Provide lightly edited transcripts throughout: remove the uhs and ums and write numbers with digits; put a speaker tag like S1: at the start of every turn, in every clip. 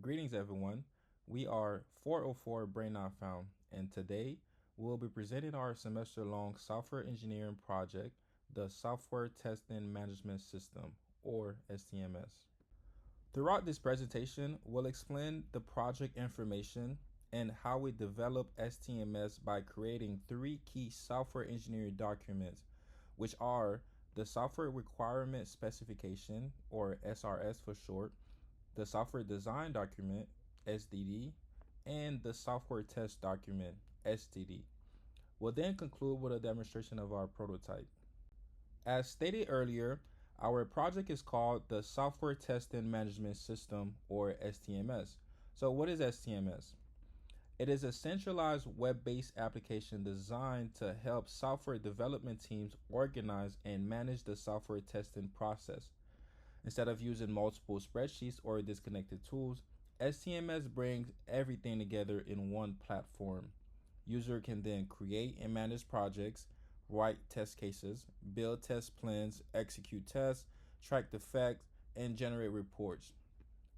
S1: Greetings, everyone. We are 404 Brain Not Found, and today we'll be presenting our semester long software engineering project, the Software Testing Management System, or STMS. Throughout this presentation, we'll explain the project information and how we develop STMS by creating three key software engineering documents, which are the Software Requirement Specification, or SRS for short, the Software Design Document, SDD, and the Software Test Document, STD. We'll then conclude with a demonstration of our prototype. As stated earlier, our project is called the Software Testing Management System, or STMS. So what is STMS? It is a centralized web-based application designed to help software development teams organize and manage the software testing process. Instead of using multiple spreadsheets or disconnected tools, STMS brings everything together in one platform. User can then create and manage projects, write test cases, build test plans, execute tests, track defects, and generate reports.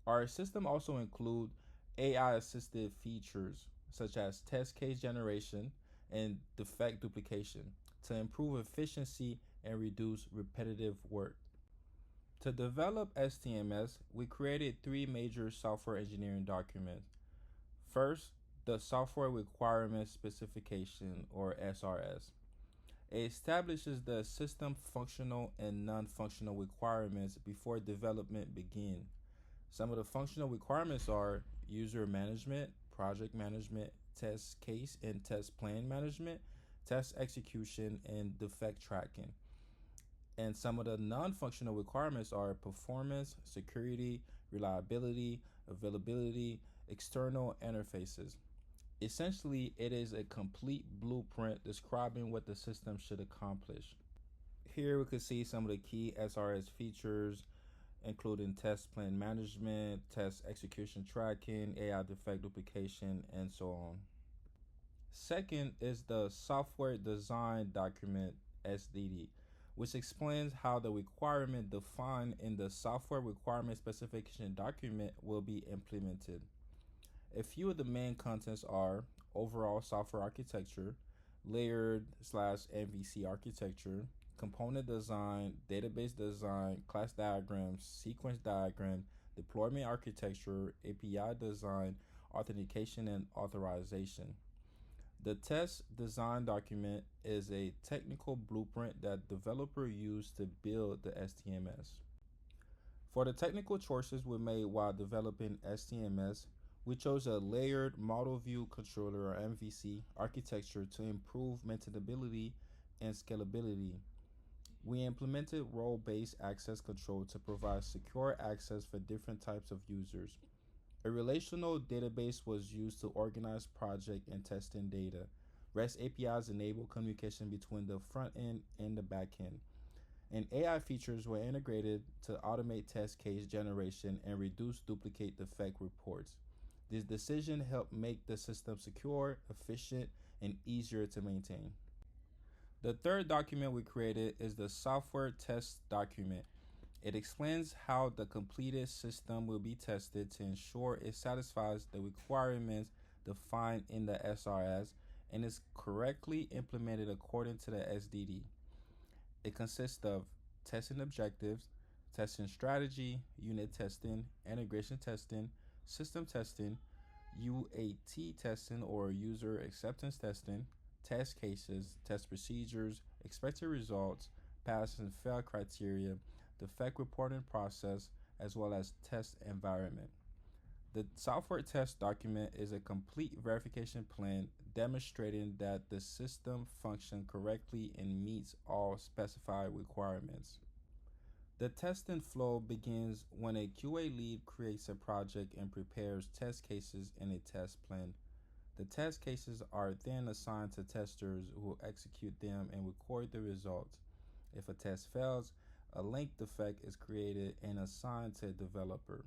S1: Our system also includes AI-assisted features such as test case generation and defect duplication to improve efficiency and reduce repetitive work. To develop STMS, we created three major software engineering documents. First, the Software Requirement Specification, or SRS. It establishes the system functional and non-functional requirements before development begins. Some of the functional requirements are user management, project management, test case and test plan management, test execution, and defect tracking. And some of the non-functional requirements are performance, security, reliability, availability, external interfaces. Essentially, it is a complete blueprint describing what the system should accomplish. Here we can see some of the key SRS features, including test plan management, test execution tracking, AI defect duplication, and so on. Second is the Software Design Document, SDD, which explains how the requirement defined in the Software Requirement Specification document will be implemented. A few of the main contents are overall software architecture, layered/MVC architecture, component design, database design, class diagrams, sequence diagram, deployment architecture, API design, authentication, and authorization. The test design document is a technical blueprint that developers use to build the STMS. For the technical choices we made while developing STMS, we chose a layered model view controller, or MVC, architecture to improve maintainability and scalability. We implemented role-based access control to provide secure access for different types of users. A relational database was used to organize project and testing data. REST APIs enable communication between the front end and the back end. And AI features were integrated to automate test case generation and reduce duplicate defect reports. This decision helped make the system secure, efficient, and easier to maintain. The third document we created is the Software Test Document. It explains how the completed system will be tested to ensure it satisfies the requirements defined in the SRS and is correctly implemented according to the SDD. It consists of testing objectives, testing strategy, unit testing, integration testing, system testing, UAT testing or user acceptance testing, test cases, test procedures, expected results, pass and fail criteria, defect reporting process, as well as test environment. The software test document is a complete verification plan demonstrating that the system functions correctly and meets all specified requirements. The testing flow begins when a QA lead creates a project and prepares test cases in a test plan. The test cases are then assigned to testers who will execute them and record the results. If a test fails, a link defect is created and assigned to a developer.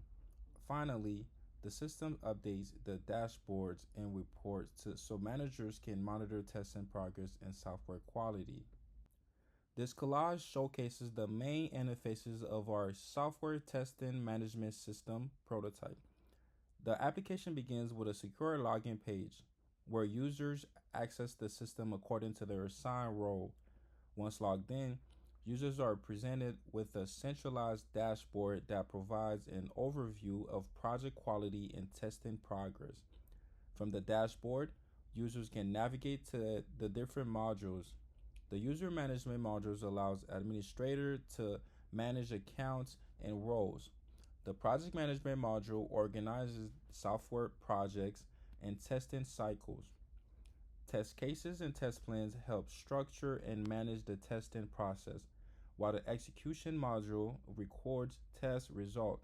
S1: Finally, the system updates the dashboards and reports so managers can monitor testing progress and software quality. This collage showcases the main interfaces of our software testing management system prototype. The application begins with a secure login page where users access the system according to their assigned role. Once logged in, users are presented with a centralized dashboard that provides an overview of project quality and testing progress. From the dashboard, users can navigate to the different modules. The user management modules allows administrator to manage accounts and roles. The project management module organizes software projects and testing cycles. Test cases and test plans help structure and manage the testing process, while the execution module records test results.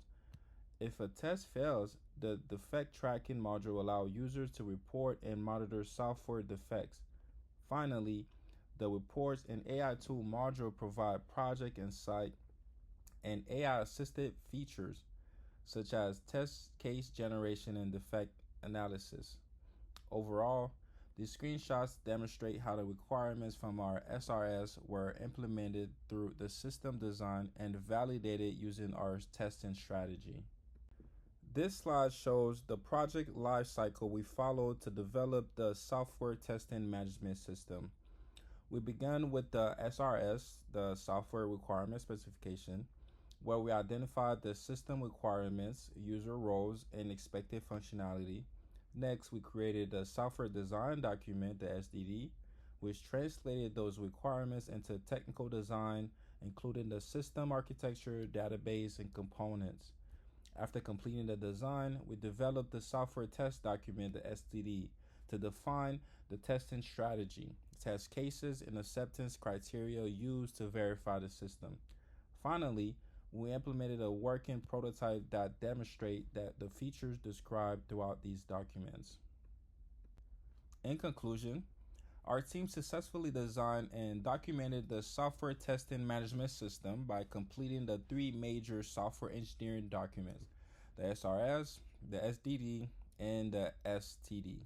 S1: If a test fails, the defect tracking module allows users to report and monitor software defects. Finally, the reports and AI tool module provide project insight and AI assisted features such as test case generation and defect analysis. Overall, these screenshots demonstrate how the requirements from our SRS were implemented through the system design and validated using our testing strategy. This slide shows the project lifecycle we followed to develop the software testing management system. We began with the SRS, the software requirement specification, where we identified the system requirements, user roles, and expected functionality. Next, we created a software design document, the SDD, which translated those requirements into technical design, including the system architecture, database, and components. After completing the design, we developed the software test document, the STD, to define the testing strategy, test cases, and acceptance criteria used to verify the system. Finally, we implemented a working prototype that demonstrates that the features described throughout these documents. In conclusion, our team successfully designed and documented the software testing management system by completing the three major software engineering documents, the SRS, the SDD, and the STD.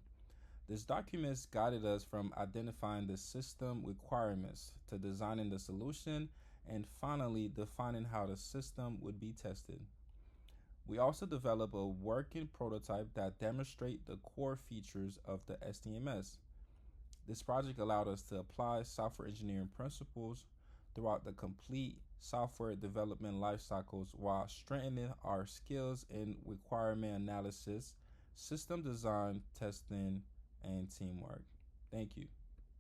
S1: These documents guided us from identifying the system requirements to designing the solution and finally defining how the system would be tested. We also developed a working prototype that demonstrates the core features of the STMS. This project allowed us to apply software engineering principles throughout the complete software development life cycles while strengthening our skills in requirement analysis, system design, testing, and teamwork. Thank you.